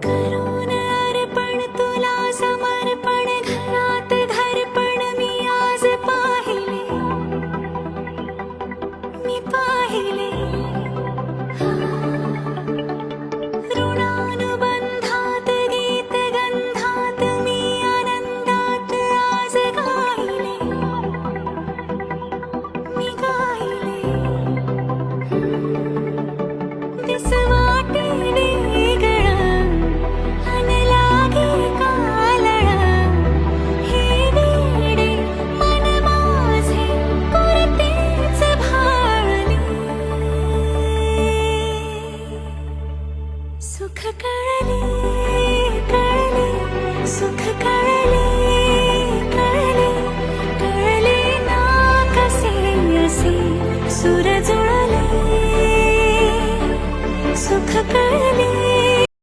करून अर्पण तुला समर्पण घरात घरपण मी आज पाहिले ऋणानुबंधात गीत गंधात मी आनंदात आज गायले दिस वाटे वेगळं अन लागे कालळं हे वेडे मन माझे करतेच भाळले सुख कळले कळले सुख कळले कळले कळले ना कसे असे सूर जुळले सुख कळले